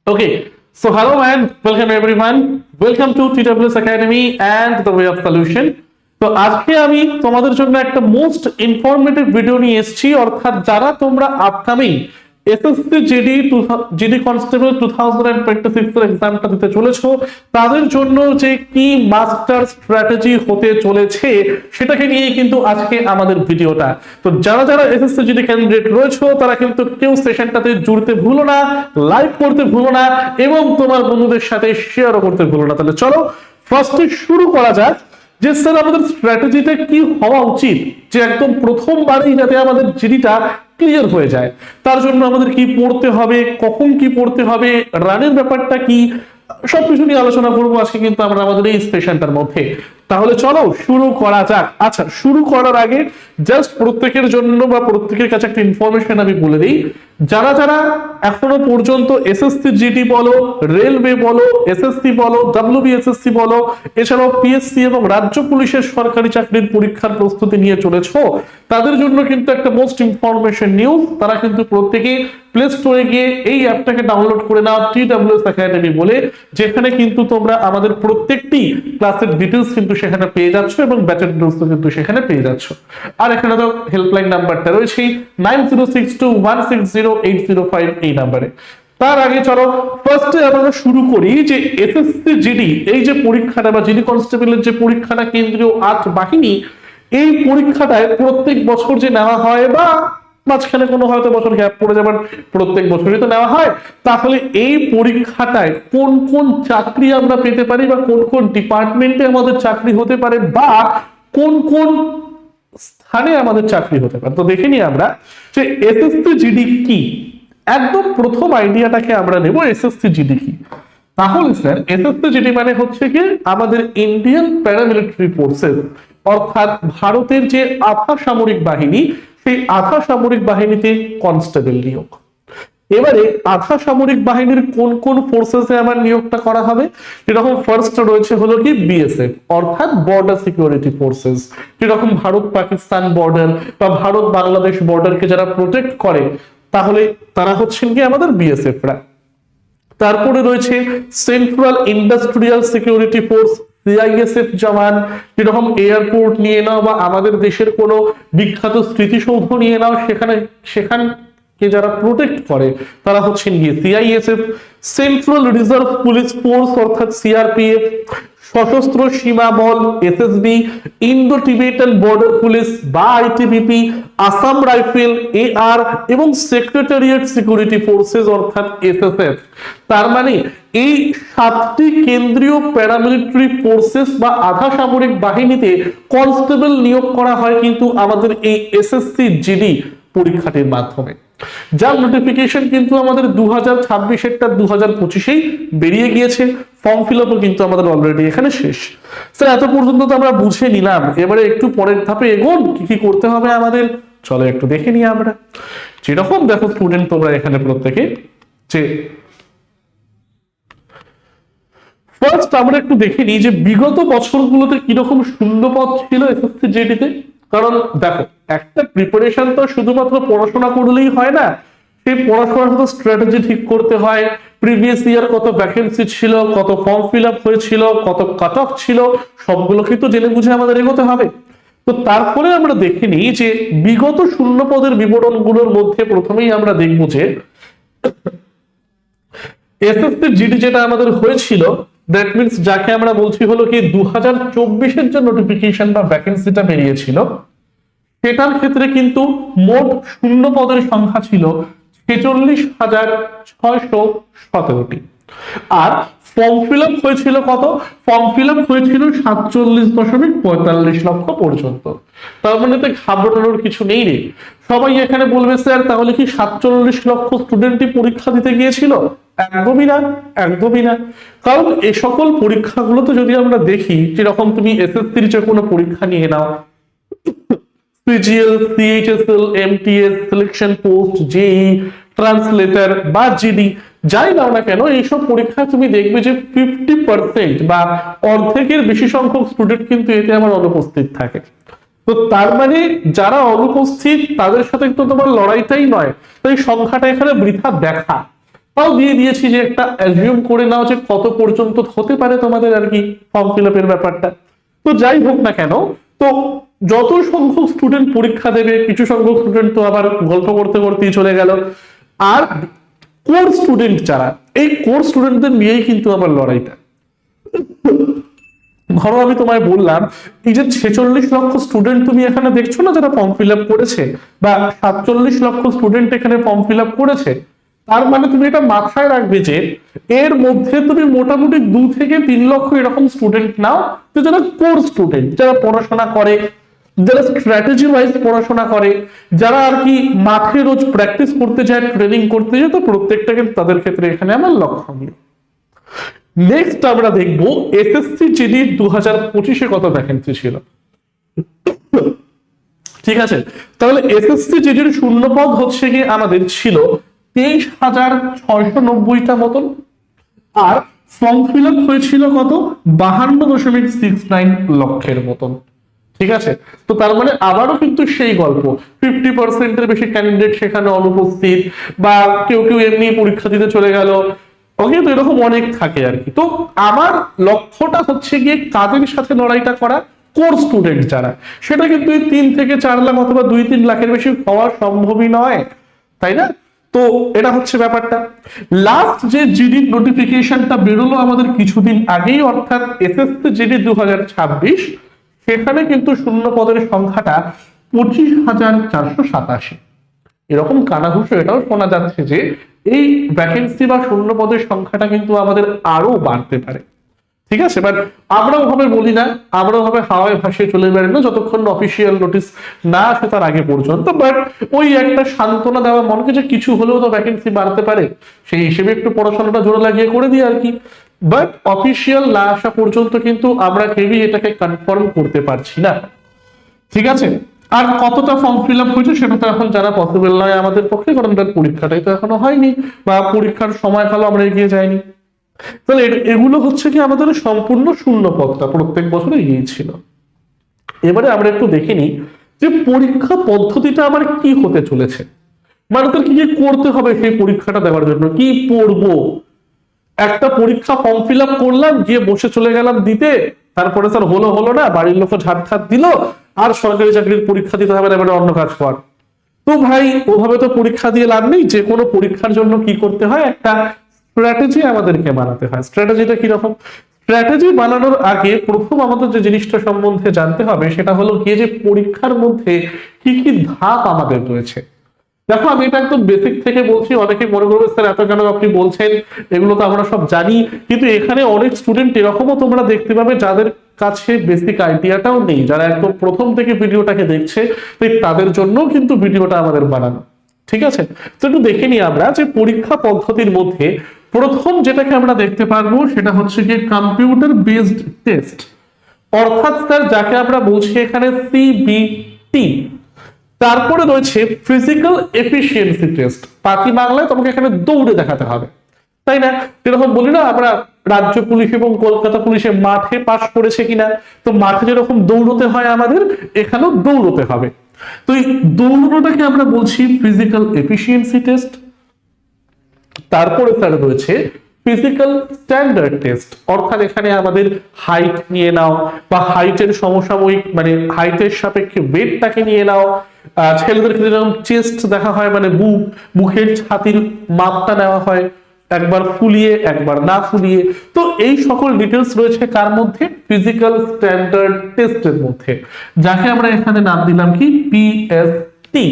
Okay, so hello and welcome everyone. Welcome to TWS Academy and the Way of Solution. তো আজকে আমি তোমাদের জন্য একটা মোস্ট ইনফরমেটিভ ভিডিও নিয়ে এসেছি, অর্থাৎ যারা তোমরা আপকামিং এসএসসি জিডি কনস্টেবল 2026 এর এক্সামটা দিতে চলেছো তাদের জন্য যে কি মাস্টার স্ট্র্যাটেজি হতে চলেছে সেটাকে নিয়ে কিন্তু আজকে আমাদের ভিডিওটা। তো যারা যারা এসএসসি জিডি ক্যান্ডিডেট রয়েছো তারা কিন্তু কেউ সেশনটাতে জুড়তে ভুলো না, লাইক করতে ভুলো না এবং তোমার বন্ধুদের সাথে শেয়ারও করতে ভুলো না। তাহলে চলো ফার্স্টে শুরু করা যাক যে স্যার আমাদের স্ট্র্যাটেজিটা কি হওয়া উচিত, যে একদম প্রথমবারই যাতে আমাদের জিডিটা ক্লিয়ার হয়ে যায় তার জন্য আমাদের কি পড়তে হবে, কখন কি পড়তে হবে, রানের ব্যাপারটা কি, সবকিছু নিয়ে আলোচনা করবো আজকে কিন্তু আমরা আমাদের এই সেশনটার মধ্যে। তাহলে চলো শুরু করা যাক। আচ্ছা, শুরু করার আগে জাস্ট প্রত্যেকের জন্য বা প্রত্যেকের কাছে একটা ইনফরমেশন আমি বলে দিই, যারা যারা এখনো পর্যন্ত এসএসসি জিডি বলো, রেলওয়ে বলো, এসএসসি বলো, ডাব্লিউবিএসএসসি বলো, এছাড়াও পিএসসি এবং রাজ্য পুলিশের সরকারি চাকরির পরীক্ষার প্রস্তুতি নিয়ে চলেছো তাদের জন্য কিন্তু একটা মোস্ট ইনফরমেশন নিউজ। তারা কিন্তু প্রত্যেকে প্লে স্টোরে গিয়ে এই অ্যাপটাকে ডাউনলোড করে নাও TWS একাডেমি বলে, যেখানে কিন্তু তোমরা আমাদের প্রত্যেকটি ক্লাসের ডিটেলস কিন্তু সেখানে পেয়ে যাচ্ছ এবং ব্যাচের ডিটেলস কিন্তু সেখানে পেয়ে যাচ্ছ। আর এখানে তো হেল্পলাইন নাম্বারটা রয়েছে 9062160805 এই নাম্বারে। তার আগে চলো ফার্স্টে আমরা শুরু করি যে এসএসসি জিডি এই যে পরীক্ষাটা বা জিডি কনস্টেবলের যে পরীক্ষাটা কেন্দ্রীয় 8 বাহিনী, এই পরীক্ষাটায় প্রত্যেক বছর যে নেওয়া হয় বা মাঝখানে কোনো হয়তো বছর গ্যাপ পড়ে যাবার প্রত্যেক বছরই তো নেওয়া হয়, তাহলে এই পরীক্ষাটায় কোন কোন চাকরি আমরা পেতে পারি বা কোন কোন ডিপার্টমেন্টে আমাদের চাকরি হতে পারে বা কোন কোন স্থানে আমাদের চাকরি হতে পারে। তো দেখে নিই আমরা যে এসএসসি জিডি কি। একদম প্রথম আইডিয়াটাকে আমরা নেব এসএসসি জিডি কি। তাহলে স্যার এসএসসি জিডি মানে হচ্ছে কি আমাদের ইন্ডিয়ান প্যারামিলিটারি ফোর্সেস, অর্থাৎ ভারতের যে আধা সামরিক বাহিনী, সেই আধা সামরিক বাহিনীতে কনস্টেবল নিয়োগ। এবারে আধা সামরিক বাহিনীর কোন কোন ফোর্সেসে আমার নিয়োগটা করা হবে, যেরকম ফার্স্ট রয়েছে হলো কি বিএসএফ অর্থাৎ বর্ডার সিকিউরিটি ফোর্সেস, যেরকম ভারত পাকিস্তান বর্ডার বা ভারত বাংলাদেশ বর্ডারকে যারা প্রোটেক্ট করে তাহলে তারা হচ্ছেন কি আমাদের বিএসএফরা। তারপরে রয়েছে central industrial security force CISF জওয়ান, যেরকম এয়ারপোর্ট নিয়ে নাও বা আমাদের দেশের কোনো বিখ্যাত স্মৃতিসৌধ নিয়ে নাও, সেখানকে যারা প্রোটেক্ট করে তারা হচ্ছেন গিয়ে CISF. Central reserve police force অর্থাৎ CRPF, Sashastra Seema Bal SSB, Indo Tibetan border police বা আইটিবিপি, আসাম রাইফেল এআর এবং সেক্রেটারিয়েট সিকিউরিটি ফোর্সেস অর্থাৎ এসএসএফ। তার মানে এই 7টি কেন্দ্রীয় প্যারামিলিটারি ফোর্সেস বা আধা সামরিক বাহিনীতে কনস্টেবল নিয়োগ করা হয় কিন্তু আমাদের এই এসএসসি জিডি পরীক্ষাটির মাধ্যমে, যার নোটিফিকেশন কিন্তু আমাদের 2026-এরটা 2025-এই বেরিয়ে গিয়েছে। ফর্ম ফিল আপও কিন্তু আমাদের অলরেডি এখানে শেষ। স্যার এত পর্যন্ত তো আমরা বুঝে নিলাম, এবারে একটু পরের ধাপে এগোন, কি কি করতে হবে আমাদের চলো একটু দেখে নিই আমরা। যেরকম দেখো স্টুডেন্ট তোমরা এখানে প্রত্যেকে, যে ফার্স্ট আমরা একটু দেখে নিই যে বিগত বছরগুলোতে কিরকম শূন্যপদ ছিল এসএসসি জিডিতে। কারণ দেখো একটা প্রিপারেশন তো শুধুমাত্র পড়াশোনা করলেই হয় না, সেই পড়াশোনার সাথে স্ট্র্যাটেজি ঠিক করতে হয়। প্রিভিয়াস ইয়ার কত ভ্যাকেন্সি ছিল, কত ফর্ম ফিল আপ হয়েছিল, কত কাট অফ ছিল, সবগুলো কিন্তু জেনে বুঝে আমাদের এগোতে হবে। তো তারপরে আমরা দেখে নিই যে বিগত শূন্যপদের বিবরণগুলোর মধ্যে প্রথমেই আমরা দেখব যে এসএসসি জিডি যেটা আমাদের হয়েছিল, দ্যাট মিনস যাকে আমরা বলছি হলো কি 2024-এর যে নোটিফিকেশন বা ভ্যাকেন্সিটা বেরিয়েছিল, সেটার ক্ষেত্রে কিন্তু মোট শূন্য পদের সংখ্যা ছিল 46,617টি। আর ফর্ম ফিল আপ হয়েছিল কত? ফর্ম ফিল আপ হয়েছিল 47.45 লক্ষ পর্যন্ত। তার মানে তো ঘাবড়ানোর কিছু নেই রে। সবাই এখানে বলবে স্যার তাহলে কি 47 লক্ষ স্টুডেন্টই পরীক্ষা দিতে গিয়েছিল? একদমই না, একদমই না। কারণ এই সকল পরীক্ষাগুলোতে যদি আমরা দেখি, যেরকম তুমি এসএসসির যে কোনো পরীক্ষা নিয়ে নাও, CGL, CHSL, MTS, selection post, JE, translator বা জিডি যাই নাও না কেন, এইসব পরীক্ষায় তুমি দেখবে যে 50% বা অর্ধেকের বেশি সংখ্যক স্টুডেন্ট কিন্তু এতে আমার অনুপস্থিত থাকে। তো তার মানে যারা অনুপস্থিত তাদের সাথে তো তোমার লড়াইটাই নয়, তো এই সংখ্যাটা এখানে বৃথা দেখা। তাও দিয়ে দিয়েছি যে একটা অ্যাজিউম করে নাও যে কত পর্যন্ত হতে পারে তোমাদের আর কি ফর্ম ফিল আপের ব্যাপারটা। তো যাই হোক না কেন, তো যত সংখ্যক স্টুডেন্ট পরীক্ষা দেবে, কিছু সংখ্যক স্টুডেন্ট তো আবার গল্প করতে করতেই চলে গেল। আর কোর স্টুডেন্ট যারা, এই কোর স্টুডেন্টদের নিয়েই কিন্তু আমার লড়াইটা। ধরো আমি তোমায় বললাম এই যে 46 লক্ষ স্টুডেন্ট তুমি এখানে দেখছো না যারা ফর্ম ফিল আপ করেছে, বা 47 লক্ষ স্টুডেন্ট এখানে ফর্ম ফিল আপ করেছে, তার মানে তুমি এটা মাথায় রাখবে যে এর মধ্যে তুমি মোটামুটি 2 থেকে 3 লক্ষ এরকম স্টুডেন্ট নাও যে যারা কোর স্টুডেন্ট, যারা পড়াশোনা করে, যারা স্ট্র্যাটেজি ওয়াইজ পড়াশোনা করে, যারা আর কি মাঠে রোজ প্র্যাকটিস করতে যায়, ট্রেনিং করতে যায়, তো প্রত্যেকটা কিন্তু তাদের ক্ষেত্রে এখানে আমার লক্ষণীয়। নেক্সট আমরা দেখবো এসএসসি জিডি 2025-এ কত ভ্যাকেন্সি ছিল। ঠিক আছে, তাহলে এসএসসি জিডির শূন্য পদ হচ্ছে কি আমাদের ছিল 23,690টা মতন, আর ফর্ম ফিল আপ হয়েছিল কত 52.69 লক্ষের মতন। ঠিক আছে, তো তার মানে আবারও কিন্তু সেই গল্প, 50%-এর বেশি ক্যান্ডিডেট সেখানে অনুপস্থিত, বা কেউ কেউ এমনি পরীক্ষা দিতে চলে গেল। ওকে, তো এরকম অনেক থাকে আর কি। তো আমার লক্ষ্যটা হচ্ছে গিয়ে কাদের সাথে লড়াইটা করা, কোর স্টুডেন্ট যারা, সেটা কিন্তু 3 থেকে 4 লাখ অথবা 2-3 লাখের বেশি হওয়া সম্ভবই নয়, তাই না? তো এটা হচ্ছে ব্যাপারটা। লাস্ট যে জিডি নোটিফিকেশনটা বেরোলো আমাদের কিছুদিন আগেই, অর্থাৎ এসএসসি জিডি 2026, সেখানে কিন্তু শূন্য পদের সংখ্যাটা 25,487। এরকম কানাঘুষো এটাও শোনা যাচ্ছে যে এই ভ্যাকেন্সি বা শূন্য পদের সংখ্যাটা কিন্তু আমাদের আরো বাড়তে পারে। ঠিক আছে, বাট আমরা ওভাবে বলি না, আমরা ওভাবে হাওয়ায় ভাসিয়ে চলে বেড়াই না যতক্ষণ অফিসিয়াল নোটিশ না আসে তার আগে পর্যন্ত। বাট ওই একটা সান্ত্বনা দেওয়া মনকে যে কিছু হলেও তো ভ্যাকেন্সি বাড়তে পারে, সেই হিসেবে একটু পড়াশোনাটা জোরে লাগিয়ে করে দিই আর কি। বাট অফিসিয়াল না আসা পর্যন্ত কিন্তু আমরা কেউই এটাকে কনফার্ম করতে পারছি না। ঠিক আছে, আর কতটা ফর্ম ফিল আপ হয়েছে সেটা তো এখন জানা পসিবল নয় আমাদের পক্ষে, কারণ তার পরীক্ষাটাই তো এখনো হয়নি, বা পরীক্ষার সময়কালও আমরা এগিয়ে যাইনি। তাহলে এগুলো হচ্ছে কি আমাদের সম্পূর্ণ শূন্য পদটা প্রত্যেক বছর এগিয়েছিল। এবারে আমরা একটু দেখে নিই যে পরীক্ষা পদ্ধতিটা আমার কি হতে চলেছে, মানে তোর কি কি করতে হবে সেই পরীক্ষাটা দেওয়ার জন্য, কি পড়বো। একটা পরীক্ষা ফর্ম ফিল আপ করলাম, গিয়ে বসে চলে গেলাম দিতে, তারপরে স্যার হলো না, বাড়ির লোক ঝাড় ঠাট দিল, আর সরকারি চাকরির পরীক্ষা দিতে হবে না, এবারে অন্য কাজ কর। তো ভাই ওভাবে তো পরীক্ষা দিয়ে লাভ নেই। যে কোনো পরীক্ষার জন্য কি করতে হয়, একটা স্ট্র্যাটেজি আমাদেরকে বানাতে হয়। স্ট্র্যাটেজিটা কিরকম, স্ট্র্যাটেজি বানানোর আগে প্রথম আমাদের যে জিনিসটা সম্বন্ধে জানতে হবে সেটা হলো গিয়ে যে পরীক্ষার মধ্যে কি কি ধাপ আমাদের রয়েছে। দেখো আমি এটা একদম বেসিক থেকে বলছি, অনেকে মনে করবে স্যার এত কেন আপনি বলছেন, এগুলো তো আমরা সব জানি। কিন্তু এখানে অনেক স্টুডেন্ট এরকমও তোমরা দেখতে পাবে যাদের কাছে বেসিক আইডিয়াটাও নেই, যারা একদম প্রথম থেকে ভিডিওটাকে দেখছে, তাদের জন্য কিন্তু ভিডিওটা আমাদের বানানো। ঠিক আছে, তো একটু দেখে নিই আমরা যে পরীক্ষা পদ্ধতির মধ্যে প্রথম যেটাকে আমরা দেখতে পারবো সেটা হচ্ছে গিয়ে কম্পিউটার বেসড টেস্ট, অর্থাৎ স্যার যাকে আমরা বলছি এখানে সিবিটি। তারপরে রয়েছে ফিজিক্যাল এফিসিয়েন্সি টেস্ট, পাতি বাংলায় তোমাকে এখানে দৌড়ে দেখাতে হবে, তাই না? যেরকম বলি না আমরা রাজ্য পুলিশ এবং কলকাতা পুলিশে মাঠে পাস করেছে কিনা, তো মাঠে যেরকম দৌড়তে হয় আমাদের এখানেও দৌড়তে হবে। তো এই দৌড়টাকে আমরা বলছি ফিজিক্যাল এফিসিয়েন্সি টেস্ট। তারপরে স্যার রয়েছে ফিজিক্যাল স্ট্যান্ডার্ড টেস্ট, অর্থাৎ এখানে আমাদের হাইট নিয়ে নাও, বা হাইটের সমসাময়িক মানে হাইটের সাপেক্ষে ওয়েটটাকে নিয়ে নাও। ছেলেদের ক্ষেত্রে যেরকম চেস্ট দেখা হয়, মানে বুকের ছাতির মাপটা নেওয়া হয়, একবার ফুলিয়ে একবার না ফুলিয়ে। তো এই সকল ডিটেলস রয়েছে কার মধ্যে, ফিজিক্যাল স্ট্যান্ডার্ড টেস্টের মধ্যে, যাকে আমরা এখানে নাম দিলাম কি পিএসটি।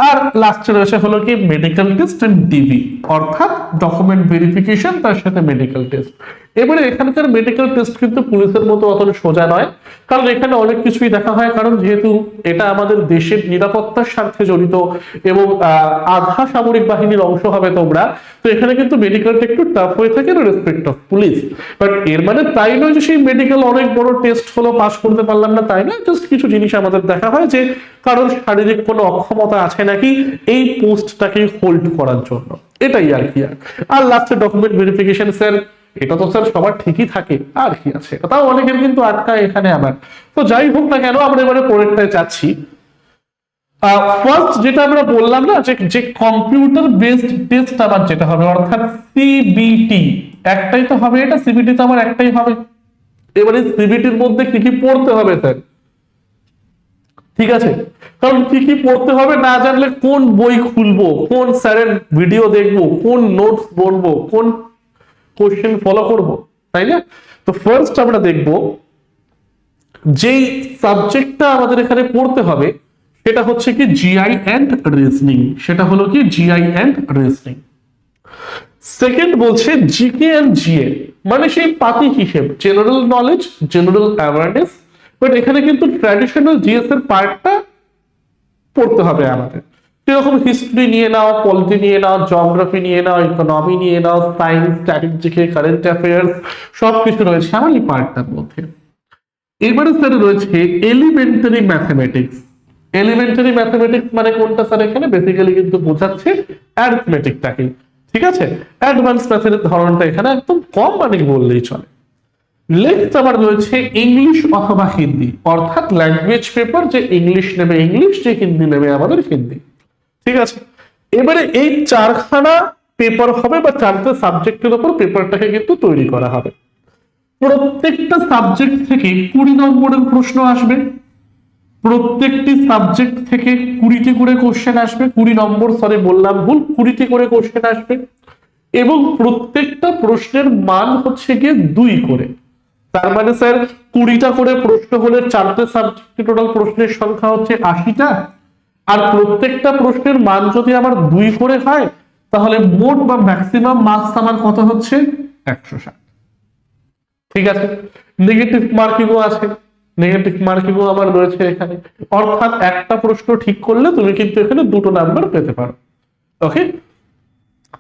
আর লাস্টে রয়েছে হলো কি মেডিকেল টেস্ট এন্ড ডিবি, অর্থাৎ ডকুমেন্ট ভেরিফিকেশন তার সাথে মেডিকেল টেস্ট। এবারে এখানকার মেডিকেল টেস্ট কিন্তু পুলিশের মতো অত সোজা নয়, কারণ এখানে অনেক কিছুই দেখা হয়, কারণ যেহেতু এটা আমাদের দেশের নিরাপত্তার স্বার্থে জড়িত এবং আধা সামরিক বাহিনীর অংশ হবে তোমরা, তো এখানে কিন্তু মেডিকেলটা একটু টাফ হয়ে থাকে রেসপেক্ট অফ পুলিশ। বাট এর মানে তাই নয় যে সেই মেডিকেল অনেক বড় টেস্ট হলো পাস করতে পারলাম না, তাই না? জাস্ট কিছু জিনিস আমাদের দেখা হয় যে কারোর শারীরিক কোনো অক্ষমতা আছে নাকি এই পোস্টটাকে হোল্ড করার জন্য, এটাই আর কি। আর লাস্টে ডকুমেন্ট ভেরিফিকেশন, স্যার এটা তো স্যার সবার ঠিকই থাকে, আর কি আছে, তাও অনেকের কিন্তু আটকায় এখানে আবার। তো যাই হোক না কেন আমরা এবারে পরেরটায় যাচ্ছি। ফার্স্ট যেটা আমরা বললাম না যে কম্পিউটার বেসড টেস্ট আমার যেটা হবে অর্থাৎ সিবিটি, একটাই তো হবে, এটা সিবিটি তো আমার একটাই হবে। এবারে সিবিটির মধ্যে কি কি পড়তে হবে স্যার, ঠিক আছে, কারণ কি কি পড়তে হবে না জানলে কোন বই খুলবো, কোন স্যারের ভিডিও দেখবো, কোন নোটস পড়বো, কোন কোশ্চেন ফলো করব, তাই না? তো ফার্স্ট আমরা দেখব যেই সাবজেক্টটা আমাদের এখানে পড়তে হবে সেটা হচ্ছে কি জিআই অ্যান্ড রিজনিং, সেটা হলো কি জিআই অ্যান্ড রিজনিং। সেকেন্ড বলছে জিকে অ্যান্ড জিএ, মানে সেই পাতি হিসেব, general knowledge, general awareness, but এখানে কিন্তু ট্র্যাডিশনাল জিএস এর পার্টটা পড়তে হবে আমাদের। যেরকম হিস্ট্রি নিয়ে নাও, পলিটি নিয়ে নাও, জিওগ্রাফি নিয়ে নাও, ইকোনমি নিয়ে নাও, সায়েন্স, স্ট্যাটিস্টিক্স, কারেন্ট অ্যাফেয়ার্স সবকিছু রয়েছে আমার এই পার্টটার মধ্যে। এবারে স্যার রয়েছে এলিমেন্টারি ম্যাথমেটিক্স। এলিমেন্টারি ম্যাথমেটিক্স মানে কোনটা স্যার, এখানে বেসিক্যালি কিন্তু বোঝাচ্ছে অ্যারিথমেটিকটাকে, ঠিক আছে। অ্যাডভান্স ম্যাথের ধরনটা এখানে একদম কম মানে বললেই চলে। নেক্সট আবার রয়েছে ইংলিশ অথবা হিন্দি, অর্থাৎ ল্যাঙ্গুয়েজ পেপার, যে ইংলিশ নেবে ইংলিশ, যে হিন্দি নেবে আমাদের হিন্দি, ঠিক আছে। এবারে এই চারখানা পেপার হবে বা চারটে সাবজেক্টের উপর পেপারটাকে কিন্তু তৈরি করা হবে। প্রত্যেকটা সাবজেক্ট থেকে 20 নম্বরের প্রশ্ন আসবে, প্রত্যেকটি সাবজেক্ট থেকে 20টি করে কোশ্চেন আসবে, 20 নম্বর, সরি বললাম ভুল, 20টি করে কোশ্চেন আসবে, এবং প্রত্যেকটা প্রশ্নের মান হচ্ছে গিয়ে 2 করে। তার মানে স্যার 20টা করে প্রশ্ন হলে চারটে সাবজেক্টে টোটাল প্রশ্নের সংখ্যা হচ্ছে 80টা, আর প্রত্যেকটা প্রশ্নের মান যদি আমার 2 করে হয় তাহলে মোট বা ম্যাক্সিমাম মার্কস আমার কত হচ্ছে 160, ঠিক আছে। নেগেটিভ মার্কিংও আছে, নেগেটিভ মার্কিংও আমার রয়েছে এখানে, অর্থাৎ একটা প্রশ্ন ঠিক করলে তুমি কিন্তু এখানে 2টো নাম্বার পেতে পারো, ওকে।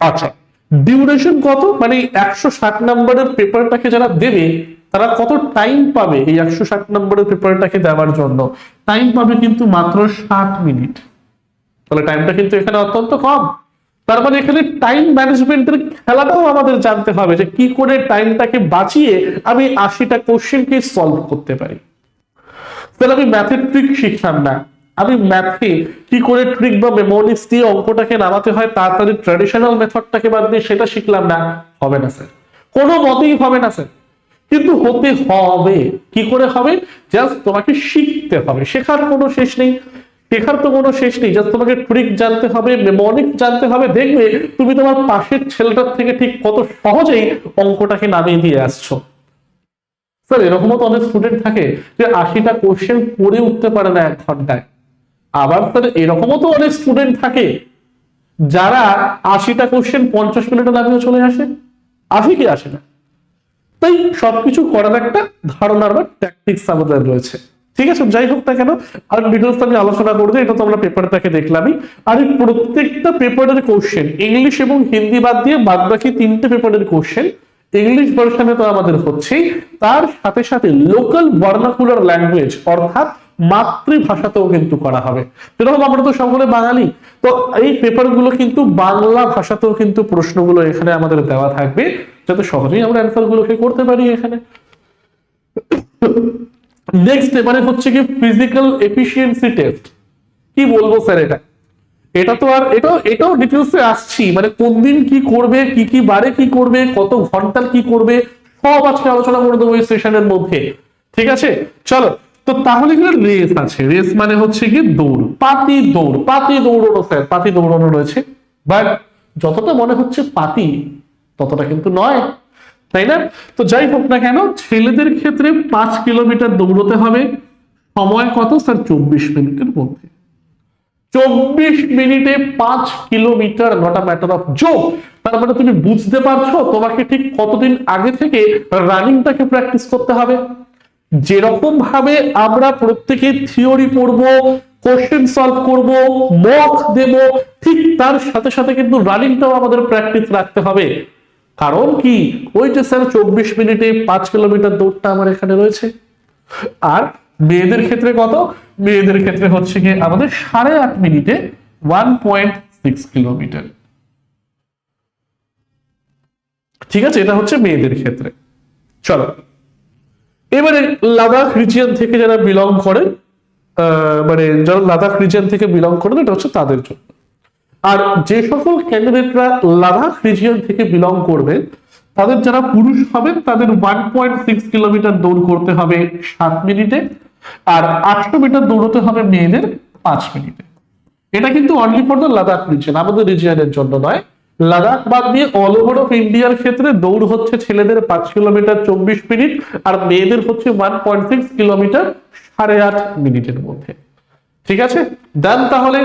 আচ্ছা, ডিউরেশন কত, মানে 160 নম্বরের পেপারটাকে যারা দেবে তারা কত টাইম পাবে এই 160 নম্বরের পেপারটাকে দেওয়ার জন্য? টাইম পাবে কিন্তু মাত্র 60 মিনিট। তাহলে টাইমটা কিন্তু এখানে অত্যন্ত কম। তার মানে এখানে টাইম ম্যানেজমেন্টের খেলাটাও আমাদের জানতে হবে, যে কি করে টাইমটাকে বাঁচিয়ে আমি 80টা কোশ্চেনকে সলভ করতে পারি। তাহলে আমি ম্যাথের ট্রিক শিখলাম না, আমি ম্যাথে কি করে ট্রিক বা মেমোরিক্স দিয়ে অঙ্কটাকে নামাতে হয় তাড়াতাড়ি ট্র্যাডিশনাল মেথডটাকে বাদ দিয়ে সেটা শিখলাম না, হবে না স্যার, কোনো মতেই হবে না স্যার। কিন্তু হতে হবে, কি করে হবে, জাস্ট তোমাকে শিখতে হবে, শেখার কোনো শেষ নেই, শেখার তো কোনো শেষ নেই, জাস্ট তোমাকে ট্রিক জানতে হবে, মেমোরিক্স জানতে হবে, দেখবে তুমি তোমার পাশের ছেলেটার থেকে ঠিক কত সহজেই অঙ্কটাকে নামিয়ে দিয়ে আসছো। স্যার এরকমও তো অনেক স্টুডেন্ট থাকে যে 80টা কোশ্চেন পড়ে উঠতে পারে না 1 ঘন্টায়। আবার স্যার এরকমও তো অনেক স্টুডেন্ট থাকে যারা 80টা কোশ্চেন 50 মিনিটে নামিয়ে চলে আসে, আসে কি আসে না। তাই সবকিছু করার একটা ধারণার বা ট্যাকটিক্স আমাদের রয়েছে, ঠিক আছে। যাই হোক না কেন, আর ডিটেলস আমি আলোচনা করবো, এটা তো আমরা পেপারটাকে দেখলামই। আর এই প্রত্যেকটা পেপারের কোশ্চেন ইংলিশ এবং হিন্দি বাদ দিয়ে বাদ বাকি 3টে পেপারের কোশ্চেন ইংলিশ ভার্সনে তো আমাদের হচ্ছেই, তার সাথে সাথে লোকাল ভার্নাকুলার ল্যাঙ্গুয়েজ অর্থাৎ মাতৃভাষাতেও কিন্তু করা হবে। যেরকম আমরা তো সকলে বাঙালি, তো এই পেপারগুলো কিন্তু বাংলা ভাষাতেও কিন্তু প্রশ্নগুলো এখানে আমাদের দেওয়া থাকবে, যাতে সহজেই আমরা অ্যান্সার গুলোকে করতে পারি এখানে। নেক্সট এবারে হচ্ছে কি ফিজিক্যাল এফিসিয়েন্সি টেস্ট। কি বলবো স্যার, এটা তো আর এটাও ডিটেলসে আসছি, মানে কোন দিন কি করবে, কি কি বারে কি করবে, কত ঘন্টার কি করবে, সব আজকে আলোচনা করে দেবো এই সেশনের মধ্যে, ঠিক আছে। চলো, তো তাহলে এখানে রেস আছে, রেস মানে হচ্ছে কি দৌড়, পাতি দৌড়, পাতি দৌড়ানো স্যার, পাতি দৌড়ানো রয়েছে, বাট যতটা মনে হচ্ছে পাতি ততটা কিন্তু নয়, তাই না? তো যাই হোক না কেন, ছেলেদের ক্ষেত্রে 5 কিলোমিটার দৌড়তে হবে, সময় কত স্যার 24 মিনিটের মধ্যে। 24 মিনিটে 5 kilometre, not a matter of joke. তার মানে তুমি বুঝতে পারছো তোমাকে ঠিক কতদিন আগে থেকে রানিংটাকে প্র্যাকটিস করতে হবে। যেরকম ভাবে আমরা প্রত্যেকে থিওরি পড়বো, কোশ্চেন সলভ করব, মক দেব, ঠিক তার সাথে সাথে কিন্তু রানিংটাও আমাদের প্র্যাকটিস রাখতে হবে। কারণ কি, ওই যে স্যার 24 মিনিটে 5 কিলোমিটার দৌড়টা আমার এখানে রয়েছে। আর মেয়েদের ক্ষেত্রে কত, মেয়েদের ক্ষেত্রে হচ্ছে কি আমাদের 8.5 মিনিটে 1.6 কিলোমিটার, ঠিক আছে। এটা হচ্ছে মেয়েদের ক্ষেত্রে। চলো এবারে লাদাখ রিজিয়ন থেকে যারা বিলং করেন মানে যারা লাদাখ রিজিয়ন থেকে বিলং করেন, এটা হচ্ছে তাদের জন্য। আর যে সকল ক্যান্ডিডেটরা লাদাখ রিজিয়ন থেকে বিলং করবে, তাদের যারা পুরুষ হবেন তাদের 1.6 কিলোমিটার দৌড় করতে হবে 7 মিনিটে, আর 800 মিটার দৌড়তে হবে মেয়েদের 5 মিনিটে। এটা কিন্তু only for the Ladakh region, আমাদের রিজিয়নের জন্য নয়। লাদাখ বাদ দিয়ে অল ওভার অফ ইন্ডিয়ার ক্ষেত্রে দৌড় হচ্ছে ছেলেদের 5 কিলোমিটার 24 মিনিট, আর মেয়েদের হচ্ছে 1.6 কিলোমিটার 8.5 মিনিটের মধ্যে। ঠিক আছে, ডান তাহলে।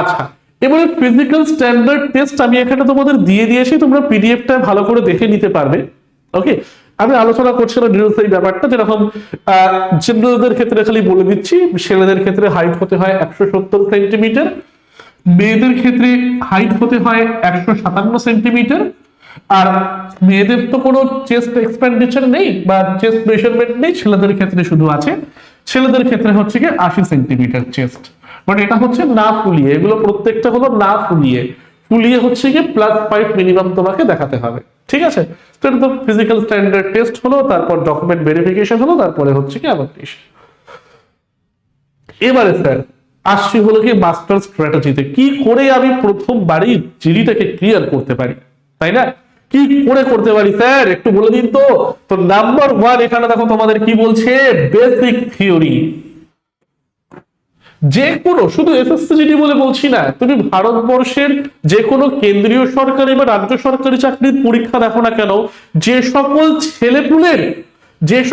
আচ্ছা, এবারে ফিজিক্যাল স্ট্যান্ডার্ড টেস্ট আমি এখানে তোমাদের দিয়ে দিয়েছি, তোমরা পিডিএফটা ভালো করে দেখে নিতে পারবে। ওকে, আমি আলোচনা করছিলাম ডিটেইলস এই ব্যাপারটা, যেরকম জেনারেলদের ক্ষেত্রে খালি বলে দিচ্ছি, ছেলেদের ক্ষেত্রে হাইট হতে হয় 170 সেন্টিমিটার, মেয়েদের ক্ষেত্রে হাইট হতে হয় 157 সেন্টিমিটার। আর মেয়েদের তো কোনো চেস্ট এক্সপ্যান্ডেশন নেই বা চেস্ট মেজারমেন্ট নেই, ছেলেদের ক্ষেত্রে শুধু আছে। ছেলেদের ক্ষেত্রে হচ্ছে কি 80 সেন্টিমিটার চেস্ট, বাট এটা হচ্ছে না ফুলিয়ে, এগুলো প্রত্যেকটা হলো না ফুলিয়ে। ফুলিয়ে হচ্ছে কি +5 মিনিমাম তোমাকে দেখাতে হবে। ঠিক আছে, তো এটা তো ফিজিক্যাল স্ট্যান্ডার্ড টেস্ট হলো, তারপর ডকুমেন্ট ভেরিফিকেশন হলো, তারপরে হচ্ছে কি আবার টেস্ট। এবারে স্যার আসছি হলো কি মাস্টার স্ট্র্যাটেজিতে, কি করে আমি প্রথমবারই জিডিটাকে ক্লিয়ার করতে পারি, তাই না? কি করে করতে পারি স্যার একটু বলে দিন তো। তো নাম্বার 1 এখানে দেখো তোমাদের কি বলছে, বেসিক থিওরি। যে কোনো, শুধু এসএসসি জিডি বলে বলছি না, তুমি ভারতবর্ষের যে কোনো কেন্দ্রীয় সরকারি বা রাজ্য সরকারি চাকরির পরীক্ষা দেখো না কেন, যে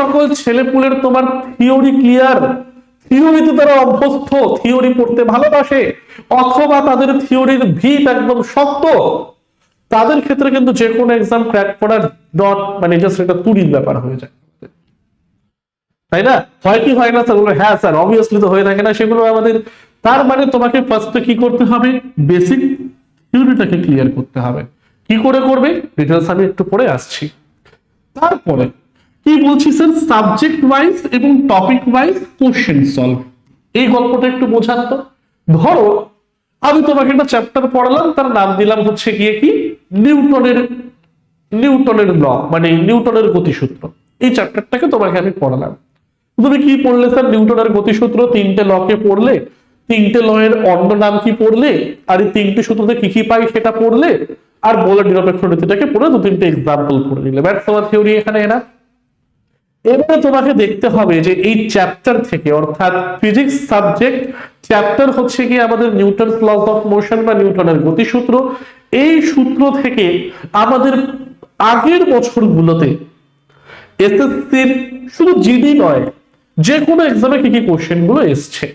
সকল ছেলেপুলের তোমার থিওরি ক্লিয়ার, থিওরিতে তারা অভ্যস্ত, থিওরি পড়তে ভালোবাসে, অথবা তাদের থিওরির ভিত একদম শক্ত, তাদের ক্ষেত্রে কিন্তু যে কোনো এক্সাম ক্র্যাক করার ডট মানে জাস্ট এটা তুরির ব্যাপার হয়ে যায়, তাই না? হয় কি হয় না স্যার? বলবে হ্যাঁ স্যার, অবভিয়াসলি তো হয়ে থাকে না সেগুলো আমাদের। তার মানে তোমাকে ফার্স্টে কি করতে হবে, বেসিক থিওরিটাকে ক্লিয়ার করতে হবে। কি করে করবে ডিটেইলস আমি একটু পরে আসছি। তারপরে কি বলছি স্যার, সাবজেক্ট ওয়াইজ এবং টপিক ওয়াইজ কোশ্চেন সলভ। এই গল্পটা একটু বোঝান তো। ধরো আমি তোমাকে একটা চ্যাপ্টার পড়ালাম, তার নাম দিলাম হচ্ছে গিয়ে কি নিউটনের ল, মানে নিউটনের গতিসূত্র। এই চ্যাপ্টারটাকে তোমাকে আমি পড়ালাম, তুমি কি পড়লে স্যার, নিউটনের গতিসূত্র 3টে লকে পড়লে, 3টে ল এর অন্য নাম কি পড়লে, আর এই 3টে সূত্রতে কি কি পাই সেটা পড়লে, আর বলের নিরপেক্ষ নীতিটাকে পড়ে 2-3টে এক্সাম্পল পড়ে নিলে, ব্যাস তোমার থিওরি এখানে এনা। এবারে তোমাকে দেখতে হবে যে এই চ্যাপ্টার থেকে, অর্থাৎ ফিজিক্স সাবজেক্ট চ্যাপ্টার হচ্ছে কি আমাদের নিউটনস লস অফ মোশন বা নিউটনের গতিসূত্র, এই সূত্র থেকে আমাদের আগের বছরগুলোতে এসএসসির শুধু জিডি নয়, যে কোনো এক্সামে কি কি কোশ্চেন গুলো এসছে,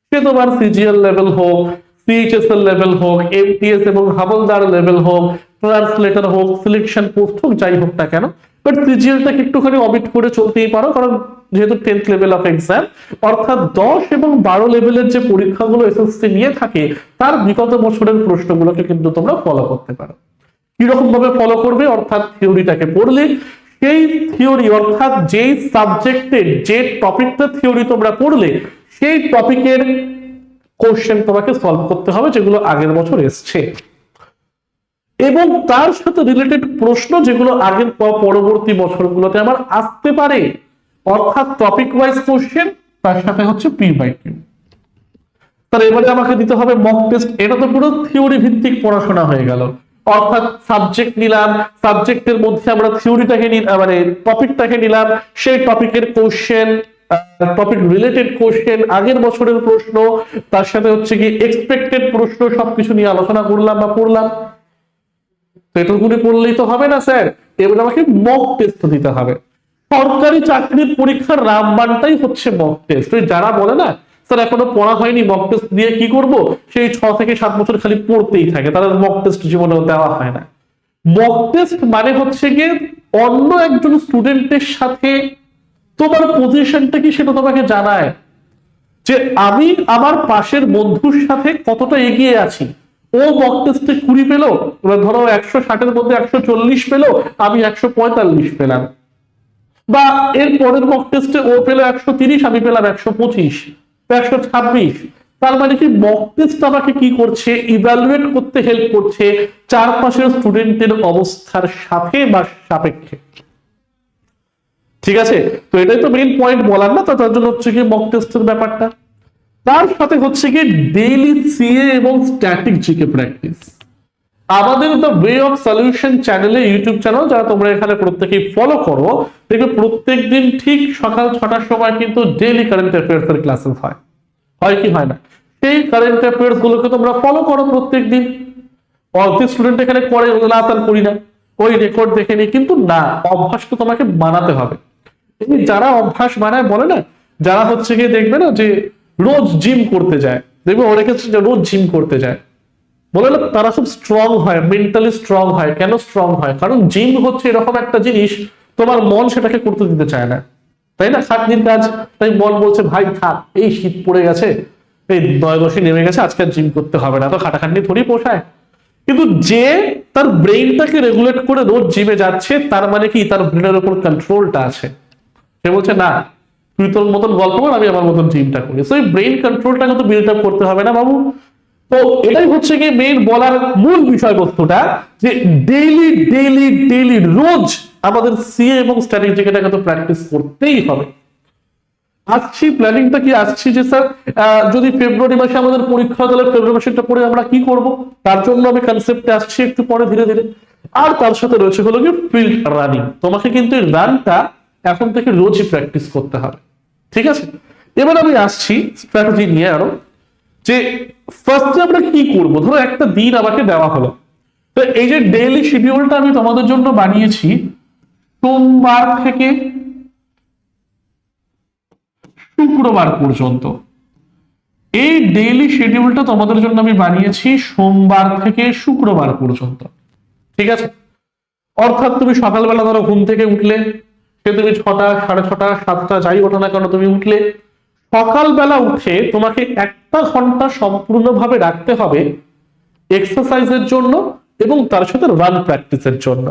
সে তোমার সিজিএল লেভেল হোক, সিএইচএসএল লেভেল হোক, এমটিএস এবং হাবলদার লেভেল হোক, ট্রান্সলেটর হোক, সিলেকশন পোস্ট হোক, যাই হোক না কেন, বাট সিজিএলটাকে একটুখানি অমিট করে চলতেই পারো, কারণ যেহেতু 10th লেভেল অফ এক্সাম, অর্থাৎ 10 এবং 12 লেভেলের যে পরীক্ষাগুলো এসএসসি নিয়ে থাকে, তার বিগত বছরের প্রশ্নগুলোকে কিন্তু তোমরা ফলো করতে পারো। কিরকম ভাবে ফলো করবে, অর্থাৎ থিওরিটাকে পড়লে সেই থিওরি, অর্থাৎ যেই সাবজেক্টের যে টপিকটা থিওরি তোমরা পড়লে, সেই টপিকের কোশ্চেন তোমাকে সলভ করতে হবে যেগুলো আগের বছর এসছে, এবং তার সাথে রিলেটেড প্রশ্ন যেগুলো আগের পরবর্তী বছরগুলোতে আমার আসতে পারে, অর্থাৎ টপিক ওয়াইজ কোশ্চেন, তার সাথে হচ্ছে পি বাই কিউ। তার এবারে আমাকে দিতে হবে মক টেস্ট। এটা তো পুরো থিওরি ভিত্তিক পড়াশোনা হয়ে গেল, অর্থাৎ সাবজেক্ট নিলাম, সাবজেক্টের মধ্যে আমরা থিওরিটাকে মানে টপিকটাকে নিলাম, সেই টপিকের কোশ্চেন, টপিক রিলেটেড কোশ্চেন, আগের বছরের প্রশ্ন, তার সাথে হচ্ছে কি এক্সপেক্টেড প্রশ্ন, সবকিছু নিয়ে আলোচনা করলাম বা পড়লাম। এতগুলি পড়লেই তো হবে না স্যার, এবার আমাকে মক টেস্ট দিতে হবে। সরকারি চাকরির পরীক্ষার রামবানটাই হচ্ছে মক টেস্ট। যারা বলে না স্যার এখনো পড়া হয়নি, মক টেস্ট দিয়ে কি করব, সেই 6 থেকে 7 বছর খালি পড়তেই থাকে, তাদের মক টেস্ট জীবনে দেওয়া হয় না। মক টেস্ট মানে হচ্ছে গিয়ে অন্য একজন স্টুডেন্টের সাথে তোমার পজিশনটা কি সেটা তোমাকে জানায়, যে আমি আমার পাশের বন্ধুর সাথে কতটা এগিয়ে আছি। ও মক টেস্টে 20 পেলো, ধরো 160-এর মধ্যে 140 পেলো, আমি 145 পেলাম, বা এর পরের মক টেস্টে ও পেলো 130, আমি পেলাম 125 বা 126। তার মানে কি মক টেস্ট আমাকে কি করছে, ইভ্যালুয়েট করতে হেল্প করছে চারপাশের স্টুডেন্টের অবস্থার সাথে বা সাপেক্ষে। ঠিক আছে, তো এটাই তো মেইন পয়েন্ট বলার না, তো তার জন্য হচ্ছে কি মক টেস্টের ব্যাপারটা। তার সাথে হচ্ছে কি ডেইলি সিএ এবং স্ট্যাটিক জিকে প্র্যাকটিস। আমাদের দ্য ওয়ে অফ সলিউশন চ্যানেলে, ইউটিউব চ্যানেল যারা তোমরা এখানে প্রত্যেকেই ফলো করো, দেখবে প্রত্যেক দিন ঠিক সকাল 6টার সময় কিন্তু ডেইলি কারেন্ট অ্যাফেয়ার্স এর ক্লাসেস হয়, হয় কি হয় না? সেই কারেন্ট অ্যাফেয়ার্স গুলোকে তোমরা ফলো করো প্রত্যেক দিন। অর্ধেক স্টুডেন্ট এখানে করে ক্লাস আর করি না, ওই রেকর্ড দেখে নি, কিন্তু না, অভ্যাস তো তোমাকে বানাতে হবে। এই যারা অভ্যাস বানায় বলে না, যারা হচ্ছে গিয়ে দেখবে না যে রোজ জিম করতে যায়, দেখবে অনেকে রোজ জিম করতে যায়, বলে না তারা খুব স্ট্রং হয়, মেন্টালি স্ট্রং হয়। কেন স্ট্রং হয়? কারণ জিম হচ্ছে এরকম একটা জিনিস, তোমার মন সেটাকে করতে দিতে চায় না, তাই না? খাটনির কাজ, তাই মন বলছে ভাই থাক, এই শীত পড়ে গেছে, এই 9 10 নেমে গেছে, আজকে জিম করতে হবে না, তো খাটাখাটনি থোড়ি পোষায়। কিন্তু যে তার ব্রেইনটাকে রেগুলেট করে রোজ জিমে যাচ্ছে, তার মানে কি তার ব্রেনের উপর কন্ট্রোলটা আছে। সে বলছে না, তুই তোর মতন গল্প কর, আমি আমার মতন জিমটা করি। সো এই ব্রেইন কন্ট্রোলটা কিন্তু বিল্ড আপ করতে হবে না বাবু? তো এটাই হচ্ছে কি মেইন বলার মূল বিষয়বস্তুটা, যে ডেইলি ডেইলি ডেইলি রোজ আমাদের সিএ এবং স্ট্র্যাটেজিটাকে তো প্র্যাকটিস করতেই হবে। আসছি প্ল্যানিংটা কি আসছি যে স্যার যদি ফেব্রুয়ারি মাসে আমাদের পরীক্ষা, তাহলে ফেব্রুয়ারি মাসেটা পরে আমরা কি করব, তার জন্য আমি কনসেপ্টে আসছি একটু পরে ধীরে ধীরে। আর তার সাথে রয়েছে হলো কি ফিল্ড রানিং। তোমাকে কিন্তু এই রানটা এখন থেকে রোজই প্র্যাকটিস করতে হবে, ঠিক আছে? এবার আমি আসছি স্ট্র্যাটেজি নিয়ে আরো, যে ফার্স্টে আমরা কি করব। ধরো একটা দিন আমাকে দেওয়া হলো, তো এই যে ডেইলি শিডিউলটা আমি তোমাদের জন্য বানিয়েছি সোমবার থেকে শুক্রবার পর্যন্ত। এই ডেইলি শিডিউলটা তোমাদের জন্য আমি বানিয়েছি সোমবার থেকে শুক্রবার পর্যন্ত, ঠিক আছে? অর্থাৎ তুমি সকালবেলা ধরো ঘুম থেকে উঠলে, সে তুমি 6টা 6:30 7টা যাই ওঠো না কেন, তুমি উঠলে, সকালবেলা উঠে তোমাকে 1 ঘন্টা সম্পূর্ণভাবে রাখতে হবে এক্সারসাইজের জন্য এবং তার সাথে রান প্র্যাকটিসের জন্য।